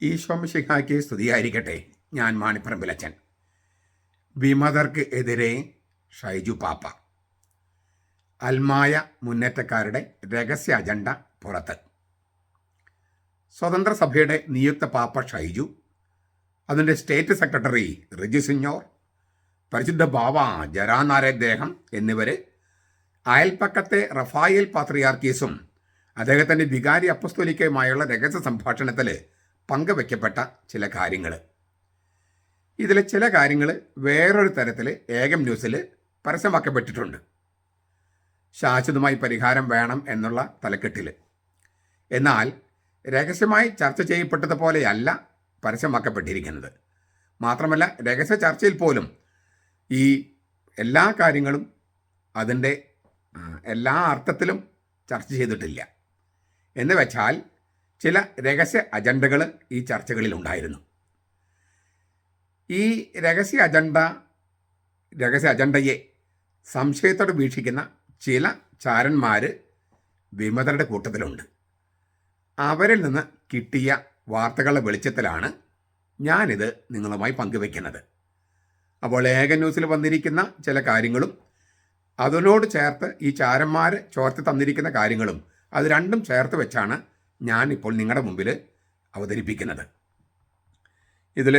ഈശോ മിശിഹായ്ക്ക് സ്തുതിയായിരിക്കട്ടെ. ഞാൻ മാണിപ്പറമ്പിലച്ചൻ. വിമതർക്ക് എതിരെ ഷൈജു പാപ്പ. അൽമായ മുന്നേറ്റക്കാരുടെ രഹസ്യ അജണ്ട പുറത്ത്. സ്വതന്ത്ര സഭയുടെ നിയുക്ത പാപ്പ ഷൈജു, അതിൻ്റെ സ്റ്റേറ്റ് സെക്രട്ടറി റിജി സിഞ്ഞോർ, പരിശുദ്ധ ബാവ ജരാനാരദ്ദേഹം എന്നിവർ അയൽപ്പക്കത്തെ റഫായേൽ പാത്രിയാർക്കീസും അദ്ദേഹത്തിൻ്റെ വികാരി അപ്പസ്തോലിക്കയുമായുള്ള രഹസ്യ സംഭാഷണത്തിൽ പങ്കുവയ്ക്കപ്പെട്ട ചില കാര്യങ്ങൾ. ഇതിലെ ചില കാര്യങ്ങൾ വേറൊരു തരത്തിൽ ഏകം ന്യൂസിൽ പരസ്യമാക്കപ്പെട്ടിട്ടുണ്ട്. ശാശ്വതമായി പരിഹാരം വേണം എന്നുള്ള തലക്കെട്ടിൽ. എന്നാൽ രഹസ്യമായി ചർച്ച ചെയ്യപ്പെട്ടതുപോലെയല്ല പരസ്യമാക്കപ്പെട്ടിരിക്കുന്നത്. മാത്രമല്ല, രഹസ്യ ചർച്ചയിൽ പോലും ഈ എല്ലാ കാര്യങ്ങളും അതിൻ്റെ എല്ലാ അർത്ഥത്തിലും ചർച്ച ചെയ്തിട്ടില്ല. എന്ന് വെച്ചാൽ ചില രഹസ്യ അജണ്ടകൾ ഈ ചർച്ചകളിൽ ഉണ്ടായിരുന്നു. ഈ രഹസ്യ അജണ്ടയെ സംശയത്തോടെ വീക്ഷിക്കുന്ന ചില ചാരന്മാർ വിമതരുടെ കൂട്ടത്തിലുണ്ട്. അവരിൽ നിന്ന് കിട്ടിയ വാർത്തകളുടെ വെളിച്ചത്തിലാണ് ഞാനിത് നിങ്ങളുമായി പങ്കുവയ്ക്കുന്നത്. അപ്പോൾ ഏക ന്യൂസിൽ വന്നിരിക്കുന്ന ചില കാര്യങ്ങളും അതിനോട് ചേർത്ത് ഈ ചാരന്മാർ ചോർത്തി തന്നിരിക്കുന്ന കാര്യങ്ങളും അത് രണ്ടും ചേർത്ത് വെച്ചാണ് ഞാനിപ്പോൾ നിങ്ങളുടെ മുമ്പിൽ അവതരിപ്പിക്കുന്നത്. ഇതിൽ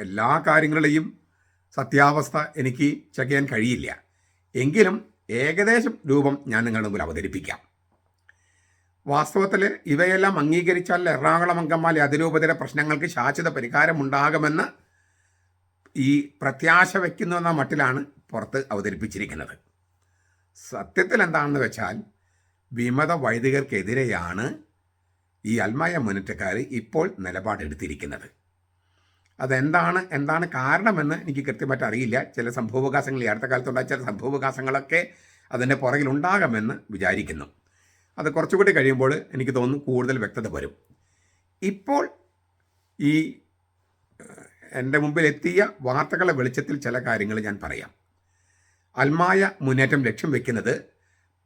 എല്ലാ കാര്യങ്ങളുടെയും സത്യാവസ്ഥ എനിക്ക് ചെക്ക് ചെയ്യാൻ കഴിയില്ല. എങ്കിലും ഏകദേശം രൂപം ഞാൻ നിങ്ങളുടെ മുമ്പിൽ അവതരിപ്പിക്കാം. വാസ്തവത്തിൽ ഇവയെല്ലാം അംഗീകരിച്ചാൽ എറണാകുളം അങ്കമാലി അതിരൂപതയുടെ പ്രശ്നങ്ങൾക്ക് ശാശ്വത പരിഹാരമുണ്ടാകുമെന്ന് ഈ പ്രത്യാശ വയ്ക്കുന്നുവെന്ന മട്ടിലാണ് പുറത്ത് അവതരിപ്പിച്ചിരിക്കുന്നത്. സത്യത്തിൽ എന്താണെന്ന് വെച്ചാൽ വിമത വൈദികർക്കെതിരെയാണ് ഈ അൽമായ മുന്നേറ്റക്കാർ ഇപ്പോൾ നിലപാടെടുത്തിരിക്കുന്നത്. എന്താണ് കാരണമെന്ന് എനിക്ക് കൃത്യമായിട്ട് അറിയില്ല. ചില സംഭവവികാസങ്ങൾ ഈ അടുത്ത കാലത്തുണ്ടായ ചില സംഭവവികാസങ്ങളൊക്കെ അതിൻ്റെ പുറകിലുണ്ടാകുമെന്ന് വിചാരിക്കുന്നു. അത് കുറച്ചുകൂടി കഴിയുമ്പോൾ എനിക്ക് തോന്നുന്നു കൂടുതൽ വ്യക്തത വരും. ഇപ്പോൾ ഈ എൻ്റെ മുമ്പിൽ എത്തിയ വാർത്തകളുടെ വെളിച്ചത്തിൽ ചില കാര്യങ്ങൾ ഞാൻ പറയാം. അൽമായ മുന്നേറ്റം ലക്ഷ്യം വയ്ക്കുന്നത്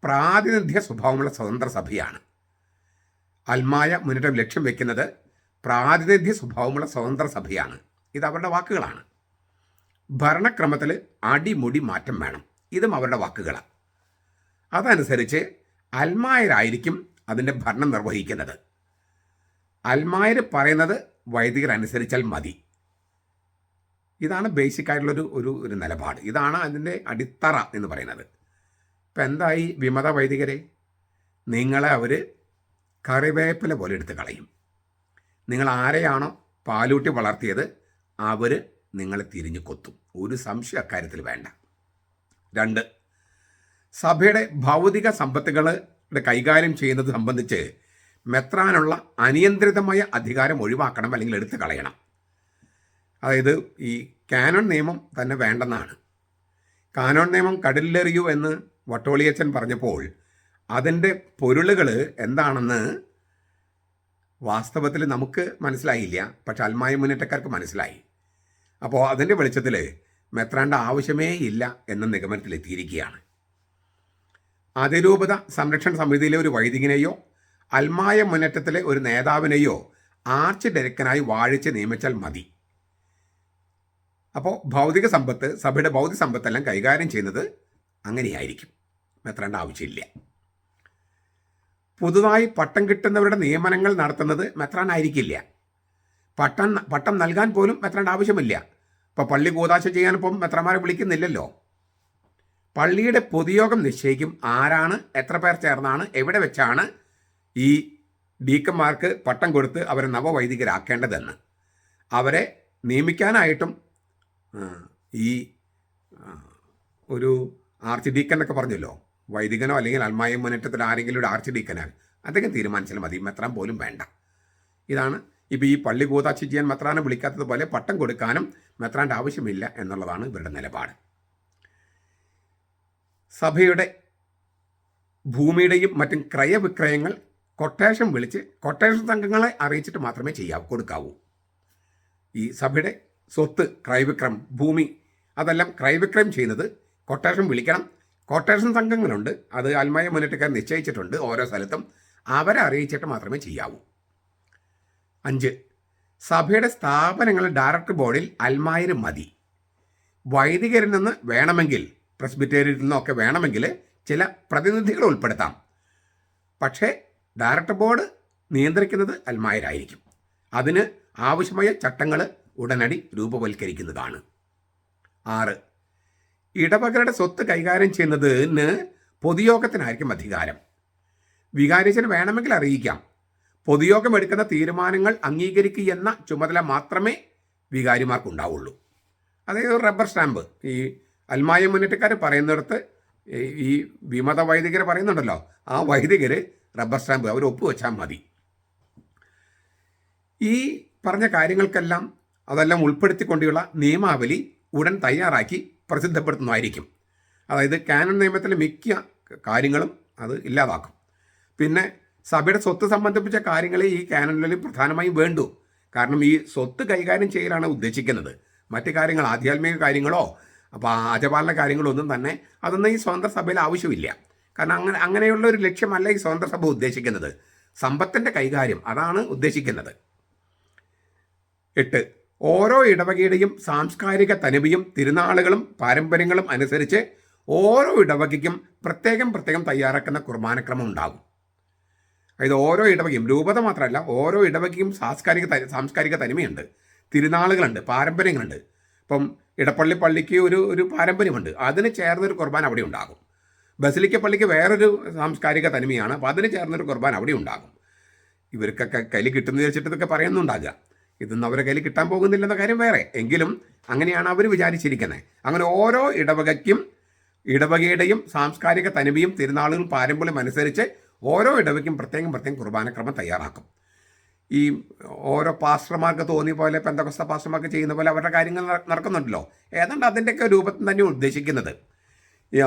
പ്രാതിനിധ്യ സ്വഭാവമുള്ള സ്വതന്ത്ര സഭയാണ്. അൽമായ മുന്നേറ്റം ലക്ഷ്യം വയ്ക്കുന്നത് പ്രാതിനിധ്യ സ്വഭാവമുള്ള സ്വതന്ത്ര സഭയാണ്. ഇത് അവരുടെ വാക്കുകളാണ്. ഭരണക്രമത്തിൽ അടിമുടി മാറ്റം വേണം. ഇതും അവരുടെ വാക്കുകളാണ്. അതനുസരിച്ച് അൽമായരായിരിക്കും അതിൻ്റെ ഭരണം നിർവഹിക്കുന്നത്. അൽമായർ പറയുന്നത് വൈദികർ അനുസരിച്ചാൽ മതി. ഇതാണ് ബേസിക് ആയിട്ടുള്ളൊരു ഒരു നിലപാട്. ഇതാണ് അതിൻ്റെ അടിത്തറ എന്ന് പറയുന്നത്. ഇപ്പം എന്തായി വിമത വൈദികരെ? നിങ്ങളെ അവർ കറിവേപ്പില പോലെ എടുത്ത് കളയും. നിങ്ങൾ ആരെയാണോ പാലൂട്ടി വളർത്തിയത് അവർ നിങ്ങളെ തിരിഞ്ഞു കൊത്തും. ഒരു സംശയം അക്കാര്യത്തിൽ വേണ്ട. 2, സഭയുടെ ഭൗതിക സമ്പത്തുകളുടെ കൈകാര്യം ചെയ്യുന്നത് സംബന്ധിച്ച് മെത്രാനുള്ള അനിയന്ത്രിതമായ അധികാരം ഒഴിവാക്കണം, അല്ലെങ്കിൽ എടുത്തു കളയണം. അതായത് ഈ കാനോൺ നിയമം തന്നെ വേണ്ടെന്നാണ്. കാനോൺ നിയമം കടലിലെറിയൂ എന്ന് വട്ടോളിയച്ചൻ പറഞ്ഞപ്പോൾ അതിൻ്റെ പൊരുളുകൾ എന്താണെന്ന് വാസ്തവത്തിൽ നമുക്ക് മനസ്സിലായില്ല. പക്ഷെ അൽമായ മുന്നേറ്റക്കാർക്ക് മനസ്സിലായി. അപ്പോൾ അതിൻ്റെ വെളിച്ചത്തിൽ മെത്രാൻ്റെ ആവശ്യമേ ഇല്ല എന്ന നിഗമനത്തിലെത്തിയിരിക്കുകയാണ്. അതിരൂപത സംരക്ഷണ സമിതിയിലെ ഒരു വൈദികനെയോ അൽമായ മുന്നേറ്റത്തിലെ ഒരു നേതാവിനെയോ ആർച്ച് ഡയറക്ടറായി വാഴിച്ച് നിയമിച്ചാൽ മതി. അപ്പോൾ ഭൗതിക സമ്പത്ത്, സഭയുടെ ഭൗതിക സമ്പത്തെല്ലാം കൈകാര്യം ചെയ്യുന്നത് അങ്ങനെയായിരിക്കും. മെത്രാൻ്റെ ആവശ്യമില്ല. പുതുതായി പട്ടം കിട്ടുന്നവരുടെ നിയമനങ്ങൾ നടത്തുന്നത് മെത്രാനായിരിക്കില്ല. പട്ടം നൽകാൻ പോലും മെത്രാൻ്റെ ആവശ്യമില്ല. ഇപ്പോൾ പള്ളി കൂതാശ ചെയ്യാനിപ്പം മെത്രാന്മാരെ വിളിക്കുന്നില്ലല്ലോ. പള്ളിയുടെ പൊതുയോഗം നിശ്ചയിക്കും ആരാണ്, എത്ര പേർ ചേർന്നാണ്, എവിടെ വെച്ചാണ് ഈ ഡീക്കന്മാർക്ക് പട്ടം കൊടുത്ത് അവരെ നവവൈദികരാക്കേണ്ടതെന്ന്. അവരെ നിയമിക്കാനായിട്ടും ഈ ഒരു ആർച്ച് ഡീക്കൻ എന്നൊക്കെ പറഞ്ഞല്ലോ, വൈദികനോ അല്ലെങ്കിൽ അൽമായ മുന്നേറ്റത്തിൽ ആരെങ്കിലും ഒരു ആർച്ച് ഡീക്കനോ അദ്ദേഹം തീരുമാനിച്ചാൽ മതി. മെത്രാൻ പോലും വേണ്ട. ഇതാണ് ഇപ്പോൾ ഈ പള്ളി കൂതാശ ചെയ്യാൻ മെത്രാനെ വിളിക്കാത്തതുപോലെ പട്ടം കൊടുക്കാനും മെത്രാൻ്റെ ആവശ്യമില്ല എന്നുള്ളതാണ് ഇവരുടെ നിലപാട്. സഭയുടെ ഭൂമിയുടെയും മറ്റും ക്രയവിക്രയങ്ങൾ കൊട്ടേഷൻ വിളിച്ച് കൊട്ടേഷൻ സംഘങ്ങളെ അറിയിച്ചിട്ട് മാത്രമേ കൊടുക്കാവൂ. ഈ സഭയുടെ സ്വത്ത് ക്രയവിക്രയം, ഭൂമി, അതെല്ലാം ക്രയവിക്രയം ചെയ്യുന്നത് കൊട്ടേഷൻ വിളിക്കണം. കൊട്ടേഷൻ സംഘങ്ങളുണ്ട്, അത് അൽമായ മുന്നേറ്റക്കാർ നിശ്ചയിച്ചിട്ടുണ്ട് ഓരോ സ്ഥലത്തും. അവരെ അറിയിച്ചിട്ട് മാത്രമേ ചെയ്യാവൂ. 5. സഭയുടെ സ്ഥാപനങ്ങളുടെ ഡയറക്ടർ ബോർഡിൽ അൽമായർ മതി. വൈദികരിൽ നിന്ന് വേണമെങ്കിൽ, പ്രസ്ബിറ്റേറിയനിൽ നിന്നൊക്കെ വേണമെങ്കിൽ ചില പ്രതിനിധികളെ ഉൾപ്പെടുത്താം. പക്ഷേ ഡയറക്ടർ ബോർഡ് നിയന്ത്രിക്കുന്നത് അൽമായരായിരിക്കും. അതിന് ആവശ്യമായ ചട്ടങ്ങൾ ഉടനടി രൂപവൽക്കരിക്കുന്നതാണ്. 6. ഇടവകരുടെ സ്വത്ത് കൈകാര്യം ചെയ്യുന്നതിന് പൊതുയോഗത്തിനായിരിക്കും അധികാരം. വികാരിച്ചന് വേണമെങ്കിൽ അറിയിക്കാം. പൊതുയോഗം എടുക്കുന്ന തീരുമാനങ്ങൾ അംഗീകരിക്കുക എന്ന ചുമതല മാത്രമേ വികാരിമാർക്കുണ്ടാവുള്ളൂ. അതായത് റബ്ബർ സ്റ്റാമ്പ്. ഈ അൽമായ മുന്നേറ്റക്കാർ പറയുന്നിടത്ത് ഈ വിമത വൈദികർ പറയുന്നുണ്ടല്ലോ, ആ വൈദികർ റബ്ബർ സ്റ്റാമ്പ് അവർ ഒപ്പുവെച്ചാൽ മതി. ഈ പറഞ്ഞ കാര്യങ്ങൾക്കെല്ലാം അതെല്ലാം ഉൾപ്പെടുത്തിക്കൊണ്ടുള്ള നിയമാവലി ഉടൻ തയ്യാറാക്കി പ്രസിദ്ധപ്പെടുത്തുന്നതായിരിക്കും. അതായത് കാനൺ നിയമത്തിലെ മിക്ക കാര്യങ്ങളും അത് ഇല്ലാതാക്കും. പിന്നെ സഭയുടെ സ്വത്ത് സംബന്ധിച്ച കാര്യങ്ങളെ ഈ കാനണിൽ പ്രധാനമായും വേണ്ടു. കാരണം ഈ സ്വത്ത് കൈകാര്യം ചെയ്യലാണ് ഉദ്ദേശിക്കുന്നത്. മറ്റു കാര്യങ്ങൾ, ആധ്യാത്മിക കാര്യങ്ങളോ ആചപാലന കാര്യങ്ങളോ ഒന്നും തന്നെ അതൊന്നും ഈ സ്വതന്ത്ര സഭയിൽ ആവശ്യമില്ല. കാരണം അങ്ങനെയുള്ള ഒരു ലക്ഷ്യമല്ല ഈ സ്വതന്ത്ര സഭ ഉദ്ദേശിക്കുന്നത്. സമ്പത്തിൻ്റെ കൈകാര്യം അതാണ് ഉദ്ദേശിക്കുന്നത്. 8. ഓരോ ഇടവകയുടെയും സാംസ്കാരിക തനിമയും തിരുനാളുകളും പാരമ്പര്യങ്ങളും അനുസരിച്ച് ഓരോ ഇടവകയ്ക്കും പ്രത്യേകം തയ്യാറാക്കുന്ന കുർബാനക്രമം ഉണ്ടാകും. അതായത് ഓരോ ഇടവകയും, രൂപത മാത്രമല്ല, ഓരോ ഇടവകയും സാംസ്കാരിക തനിമയുണ്ട്, തിരുനാളുകളുണ്ട്, പാരമ്പര്യങ്ങളുണ്ട്. ഇപ്പം ഇടപ്പള്ളി പള്ളിക്ക് ഒരു പാരമ്പര്യമുണ്ട്, അതിന് ചേർന്നൊരു കുർബാന അവിടെ ഉണ്ടാകും. ബസിലിക്ക പള്ളിക്ക് വേറൊരു സാംസ്കാരിക തനിമയാണ്, അപ്പോൾ അതിന് ചേർന്നൊരു കുർബാന അവിടെ ഉണ്ടാകും. ഇവർക്കൊക്കെ കയ്യിൽ കിട്ടുന്ന വെച്ചിട്ട് ഇതൊക്കെ പറയുന്നുണ്ടാകുക. ഇതൊന്നും അവരെ കയ്യിൽ കിട്ടാൻ പോകുന്നില്ലെന്ന കാര്യം വേറെ. എങ്കിലും അങ്ങനെയാണ് അവർ വിചാരിച്ചിരിക്കുന്നത്. അങ്ങനെ ഓരോ ഇടവകയ്ക്കും ഇടവകയുടെയും സാംസ്കാരിക തനിമയും തിരുനാളുകളും പാരമ്പര്യം അനുസരിച്ച് ഓരോ ഇടവയ്ക്കും പ്രത്യേകം കുർബാനക്രമം തയ്യാറാക്കും. ഈ ഓരോ പാസ്റ്റർമാർക്ക് തോന്നിയ പോലെ, പെന്തക്കോസ്ത പാസ്റ്റർമാർക്ക് ചെയ്യുന്ന പോലെ അവരുടെ കാര്യങ്ങൾ നടക്കുന്നുണ്ടല്ലോ, ഏതാണ്ട് അതിൻ്റെയൊക്കെ രൂപത്തിൽ തന്നെ ഉദ്ദേശിക്കുന്നത്.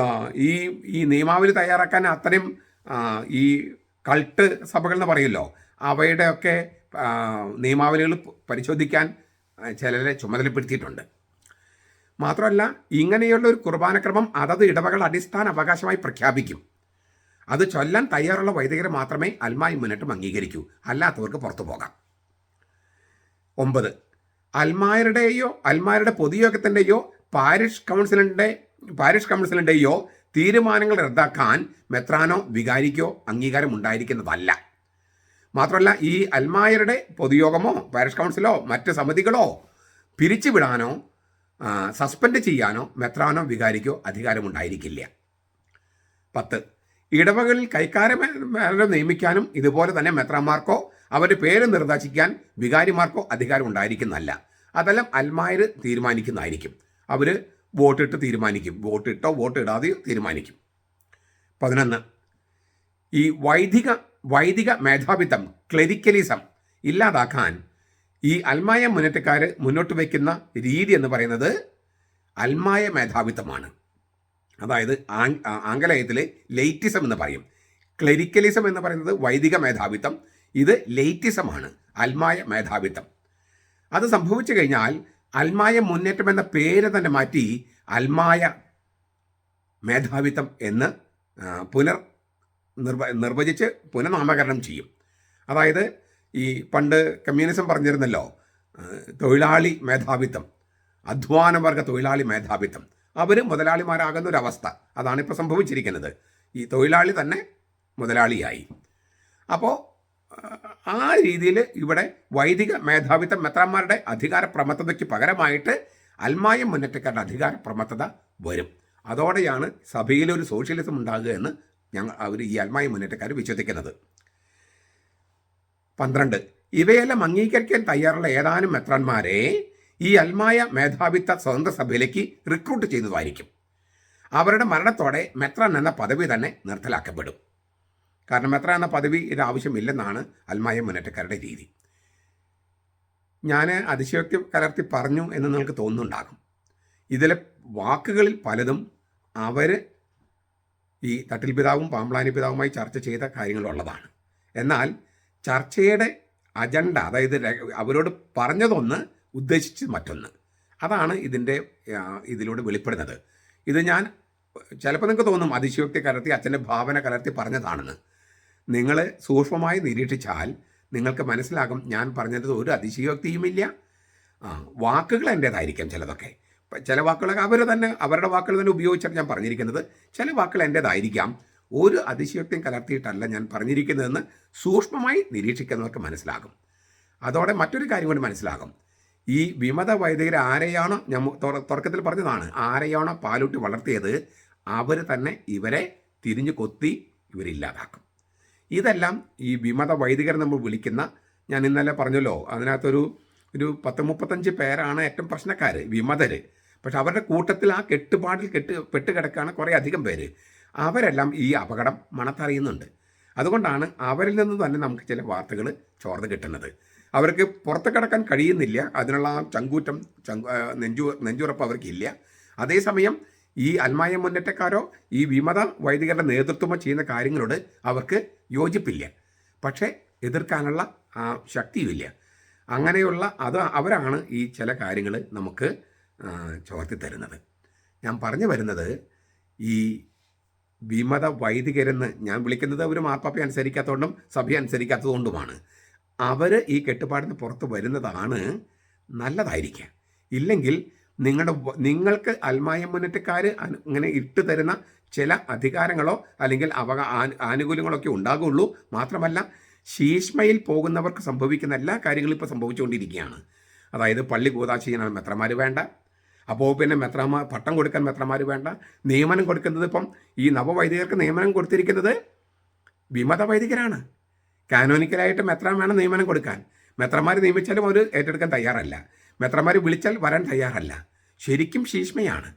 ഈ നിയമാവലി തയ്യാറാക്കാൻ അത്രയും ഈ കൾട്ട് സഭകൾ എന്ന് പറയുമല്ലോ, അവയുടെയൊക്കെ നിയമാവലികൾ പരിശോധിക്കാൻ ചിലരെ ചുമതലപ്പെടുത്തിയിട്ടുണ്ട്. മാത്രമല്ല, ഇങ്ങനെയുള്ള ഒരു കുർബാനക്രമം അതത് ഇടവകൾ അടിസ്ഥാന അവകാശമായി പ്രഖ്യാപിക്കും. അത് ചൊല്ലാൻ തയ്യാറുള്ള വൈദികരെ മാത്രമേ അൽമായ മുന്നേറ്റം അംഗീകരിക്കൂ, അല്ലാത്തവർക്ക് പുറത്തു പോകാം. 9. അൽമായരുടെ പൊതുയോഗത്തിൻ്റെയോ പാരിഷ് കൗൺസിലിൻ്റെയോ തീരുമാനങ്ങൾ റദ്ദാക്കാൻ മെത്രാനോ വികാരിക്കോ അംഗീകാരം ഉണ്ടായിരിക്കുന്നതല്ല. മാത്രമല്ല, ഈ അൽമായരുടെ പൊതുയോഗമോ പാരിഷ് കൗൺസിലോ മറ്റ് സമിതികളോ പിരിച്ചുവിടാനോ സസ്പെൻഡ് ചെയ്യാനോ മെത്രാനോ വികാരിക്കോ അധികാരമുണ്ടായിരിക്കില്ല. 10. ഇടവകളിൽ കൈക്കാരന്മാരെ നിയമിക്കാനും ഇതുപോലെ തന്നെ മെത്രാന്മാർക്കോ അവരുടെ പേര് നിർദ്ദേശിക്കാൻ വികാരിമാർക്കോ അധികാരം ഉണ്ടായിരിക്കുന്നതല്ല. അതെല്ലാം അൽമായർ തീരുമാനിക്കുന്നതായിരിക്കും. അവർ വോട്ടിട്ട് തീരുമാനിക്കും, വോട്ടിട്ടോ വോട്ട് ഇടാതെയോ തീരുമാനിക്കും. 11. ഈ വൈദിക മേധാവിത്വം, ക്ലെരിക്കലിസം ഇല്ലാതാക്കാൻ ഈ അൽമായ മുന്നേറ്റക്കാർ മുന്നോട്ട് വയ്ക്കുന്ന രീതി എന്ന് പറയുന്നത് അൽമായ മേധാവിത്വമാണ്. അതായത് ആംഗലേയത്തിൽ ലെയ്റ്റിസം എന്ന് പറയും. ക്ലെരിക്കലിസം എന്ന് പറയുന്നത് വൈദിക മേധാവിത്വം, ഇത് ലെയ്റ്റിസമാണ്, അൽമായ മേധാവിത്വം. അത് സംഭവിച്ചു കഴിഞ്ഞാൽ അൽമായ മുന്നേറ്റം എന്ന പേര് തന്നെ മാറ്റി അൽമായ മേധാവിത്വം എന്ന് നിർവചിച്ച് പുനർനാമകരണം ചെയ്യും. അതായത് ഈ പണ്ട് കമ്മ്യൂണിസം പറഞ്ഞിരുന്നല്ലോ, തൊഴിലാളി മേധാവിത്വം, അധ്വാനവർഗ തൊഴിലാളി മേധാവിത്വം. അവർ മുതലാളിമാരാകുന്ന ഒരവസ്ഥ, അതാണിപ്പോൾ സംഭവിച്ചിരിക്കുന്നത്. ഈ തൊഴിലാളി തന്നെ മുതലാളിയായി. അപ്പോൾ ആ രീതിയിൽ ഇവിടെ വൈദിക മേധാവിത്വം, മെത്രാന്മാരുടെ അധികാര പ്രമത്തതയ്ക്ക് പകരമായിട്ട് അൽമായ മുന്നേറ്റക്കാരുടെ അധികാര പ്രമത്തത വരും. അതോടെയാണ് സഭയിലൊരു സോഷ്യലിസം ഉണ്ടാകുക എന്ന് അവർ ഈ അൽമായ മുന്നേറ്റക്കാർ വിശ്വസിക്കുന്നത്. 12. ഇവയെല്ലാം അംഗീകരിക്കാൻ തയ്യാറുള്ള ഏതാനും മെത്രാന്മാരെ ഈ അൽമായ മേധാവിത്വ സ്വതന്ത്ര സഭയിലേക്ക് റിക്രൂട്ട് ചെയ്യുന്നതായിരിക്കും. അവരുടെ മരണത്തോടെ മെത്രാൻ എന്ന പദവി തന്നെ നിർത്തലാക്കപ്പെടും. കാരണം മെത്രാൻ എന്ന പദവി ഇത് ആവശ്യമില്ലെന്നാണ് അൽമായ മുന്നേറ്റക്കാരുടെ രീതി. ഞാൻ അതിശയോക്തി കലർത്തി പറഞ്ഞു എന്ന് നിങ്ങൾക്ക് തോന്നുന്നുണ്ടാകും. ഇതിലെ വാക്കുകളിൽ പലതും അവർ ഈ തട്ടിൽ പിതാവും പാമ്പ്ലാനി പിതാവുമായി ചർച്ച ചെയ്ത കാര്യങ്ങളുള്ളതാണ്. എന്നാൽ ചർച്ചയുടെ അജണ്ട, അതായത് അവരോട് പറഞ്ഞതൊന്ന് ഉദ്ദേശിച്ച് മറ്റൊന്ന്, അതാണ് ഇതിലൂടെ വെളിപ്പെടുന്നത്. ഇത് ഞാൻ ചിലപ്പോൾ നിങ്ങൾക്ക് തോന്നും അതിശയോക്തി കലർത്തി, അച്ഛൻ്റെ ഭാവന കലർത്തി പറഞ്ഞതാണെന്ന്. നിങ്ങൾ സൂക്ഷ്മമായി നിരീക്ഷിച്ചാൽ നിങ്ങൾക്ക് മനസ്സിലാകും ഞാൻ പറഞ്ഞത് ഒരു അതിശയോക്തിയുമില്ല. വാക്കുകൾ എൻ്റേതായിരിക്കാം ചിലതൊക്കെ. ചില വാക്കുകളൊക്കെ അവർ തന്നെ അവരുടെ വാക്കുകൾ തന്നെ ഉപയോഗിച്ചാണ് ഞാൻ പറഞ്ഞിരിക്കുന്നത്. ചില വാക്കുകൾ എൻ്റേതായിരിക്കാം. ഒരു അതിശയോക്തിയും കലർത്തിയിട്ടല്ല ഞാൻ പറഞ്ഞിരിക്കുന്നതെന്ന് സൂക്ഷ്മമായി നിരീക്ഷിക്കുന്നവർക്ക് മനസ്സിലാകും. അതോടെ മറ്റൊരു കാര്യം കൂടി മനസ്സിലാകും. ഈ വിമത വൈദികർ ആരെയാണോ ഞാൻ തുടക്കത്തിൽ പറഞ്ഞതാണ്, ആരെയാണോ പാലൂട്ടി വളർത്തിയത് അവർ തന്നെ ഇവരെ തിരിഞ്ഞു കൊത്തി ഇവരില്ലാതാക്കും. ഇതെല്ലാം ഈ വിമത വൈദികർ നമ്മൾ വിളിക്കുന്ന, ഞാൻ ഇന്നലെ പറഞ്ഞല്ലോ, അതിനകത്തൊരു 10-35 പേരാണ് ഏറ്റവും പ്രശ്നക്കാർ, വിമതർ. പക്ഷെ അവരുടെ കൂട്ടത്തിൽ ആ കെട്ടുപാടിൽ പെട്ടുകിടക്കുകയാണ് കുറേ അധികം പേര്. അവരെല്ലാം ഈ അപകടം മണത്തറിയുന്നുണ്ട്. അതുകൊണ്ടാണ് അവരിൽ നിന്ന് തന്നെ നമുക്ക് ചില വാർത്തകൾ ചോർന്ന് കിട്ടുന്നത്. അവർക്ക് പുറത്ത് കിടക്കാൻ കഴിയുന്നില്ല, അതിനുള്ള ആ ചങ്കൂറ്റം നെഞ്ചുറപ്പ് അവർക്കില്ല. അതേസമയം ഈ അൽമായ മുന്നേറ്റക്കാരോ ഈ വിമത വൈദികരുടെ നേതൃത്വമോ ചെയ്യുന്ന കാര്യങ്ങളോട് അവർക്ക് യോജിപ്പില്ല, പക്ഷേ എതിർക്കാനുള്ള ആ ശക്തിയുമില്ല. അങ്ങനെയുള്ള അവരാണ് ഈ ചില കാര്യങ്ങൾ നമുക്ക് ചോർത്തി തരുന്നത്. ഞാൻ പറഞ്ഞു വരുന്നത്, ഈ വിമത വൈദികരെന്ന് ഞാൻ വിളിക്കുന്നത് അവർ മാർപ്പാപ്പയെ അനുസരിക്കാത്തതുകൊണ്ടും സഭയെ അനുസരിക്കാത്തതുകൊണ്ടുമാണ്. അവർ ഈ കെട്ടുപാടിന് പുറത്ത് വരുന്നതാണ് നല്ലതായിരിക്കുക. ഇല്ലെങ്കിൽ നിങ്ങൾക്ക് അൽമായ മുന്നേറ്റക്കാർ ഇങ്ങനെ ഇട്ട് തരുന്ന ചില അധികാരങ്ങളോ അല്ലെങ്കിൽ ആനുകൂല്യങ്ങളോ ഒക്കെ ഉണ്ടാകുള്ളൂ. മാത്രമല്ല, ശീഷ്മയിൽ പോകുന്നവർക്ക് സംഭവിക്കുന്ന എല്ലാ കാര്യങ്ങളും ഇപ്പോൾ സംഭവിച്ചുകൊണ്ടിരിക്കുകയാണ്. അതായത് പള്ളി കൂതാശ ചെയ്യാൻ മെത്രമാർ വേണ്ട, അപ്പോൾ പിന്നെ പട്ടം കൊടുക്കാൻ മെത്രമാർ വേണ്ട, നിയമനം കൊടുക്കുന്നത് ഇപ്പം ഈ നവവൈദികർക്ക് നിയമനം കൊടുത്തിരിക്കുന്നത് വിമത വൈദികരാണ്. കാനോനിക്കലായിട്ട് മെത്രാൻ വേണം നിയമനം കൊടുക്കാൻ. മെത്രമാർ നിയമിച്ചാലും അവർ ഏറ്റെടുക്കാൻ തയ്യാറല്ല, മെത്രമാർ വിളിച്ചാൽ വരാൻ തയ്യാറല്ല. ശരിക്കും ശീഷ്മയാണ്.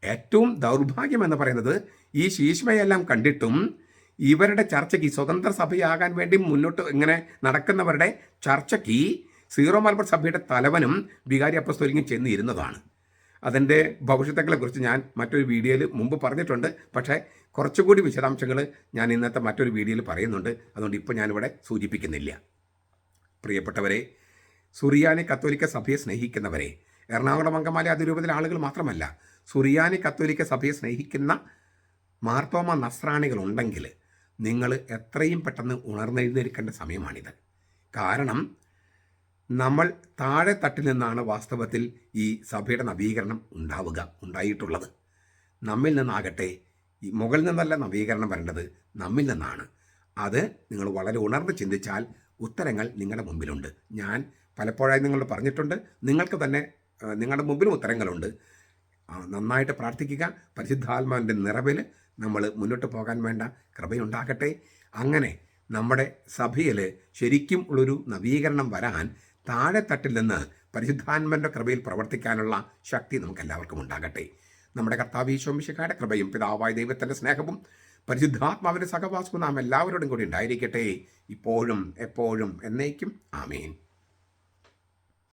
ഏറ്റവും ദൗർഭാഗ്യം എന്ന് പറയുന്നത്, ഈ ശീഷ്മയെല്ലാം കണ്ടിട്ടും ഇവരുടെ ചർച്ചയ്ക്ക്, സ്വതന്ത്ര സഭയാകാൻ വേണ്ടി മുന്നോട്ട് ഇങ്ങനെ നടക്കുന്നവരുടെ ചർച്ചയ്ക്ക് സീറോ മലബാർ സഭയുടെ തലവനും വികാരി അപ്പസ്തോലിക്കും ചെന്ന് ഇരുന്നതാണ്. അതിൻ്റെ ഭവിഷ്യത്തുകളെക്കുറിച്ച് ഞാൻ മറ്റൊരു വീഡിയോയിൽ മുമ്പ് പറഞ്ഞിട്ടുണ്ട്. പക്ഷേ കുറച്ചുകൂടി വിശദാംശങ്ങൾ ഞാൻ ഇന്നത്തെ മറ്റൊരു വീഡിയോയിൽ പറയുന്നുണ്ട്. അതുകൊണ്ട് ഇപ്പോൾ ഞാനിവിടെ സൂചിപ്പിക്കുന്നില്ല. പ്രിയപ്പെട്ടവരെ, സുറിയാനി കത്തോലിക്ക സഭയെ സ്നേഹിക്കുന്നവരെ, എറണാകുളം അങ്കമാലി അതിരൂപതയിലെ ആളുകൾ മാത്രമല്ല, സുറിയാനി കത്തോലിക്ക സഭയെ സ്നേഹിക്കുന്ന മാർത്തോമ നസ്രാണികളുണ്ടെങ്കിൽ നിങ്ങൾ എത്രയും പെട്ടെന്ന് ഉണർന്നെഴുന്നേൽക്കേണ്ട സമയമാണിത്. കാരണം നമ്മൾ താഴെ തട്ടിൽ നിന്നാണ് വാസ്തവത്തിൽ ഈ സഭയുടെ നവീകരണം ഉണ്ടായിട്ടുള്ളത്. നമ്മിൽ നിന്നാകട്ടെ, ഈ മുകളിൽ നിന്നല്ല നവീകരണം വരേണ്ടത്, നമ്മിൽ നിന്നാണ്. അത് നിങ്ങൾ വളരെ ഉണർന്ന് ചിന്തിച്ചാൽ ഉത്തരങ്ങൾ നിങ്ങളുടെ മുമ്പിലുണ്ട്. ഞാൻ പലപ്പോഴായി നിങ്ങളോട് പറഞ്ഞിട്ടുണ്ട്, നിങ്ങൾക്ക് തന്നെ നിങ്ങളുടെ മുമ്പിലും ഉത്തരങ്ങളുണ്ട്. നന്നായിട്ട് പ്രാർത്ഥിക്കുക. പരിശുദ്ധാത്മാവിൻ്റെ നിറവിൽ നമ്മൾ മുന്നോട്ട് പോകാൻ വേണ്ട കൃപയുണ്ടാകട്ടെ. അങ്ങനെ നമ്മുടെ സഭയിൽ ശരിക്കും ഉള്ളൊരു നവീകരണം വരാൻ താഴെത്തട്ടിൽ നിന്ന് പരിശുദ്ധാത്മാവിൻ്റെ കൃപയിൽ പ്രവർത്തിക്കാനുള്ള ശക്തി നമുക്ക് എല്ലാവർക്കും ഉണ്ടാകട്ടെ. നമ്മുടെ കർത്താവ് ഈശോ മിശിഹായുടെ കൃപയും പിതാവായ ദൈവത്തിൻ്റെ സ്നേഹവും പരിശുദ്ധാത്മാവിൻ്റെ സഹവാസവും നാം എല്ലാവരോടും കൂടി ഉണ്ടായിരിക്കട്ടെ, ഇപ്പോഴും എപ്പോഴും എന്നേക്കും. ആമേൻ.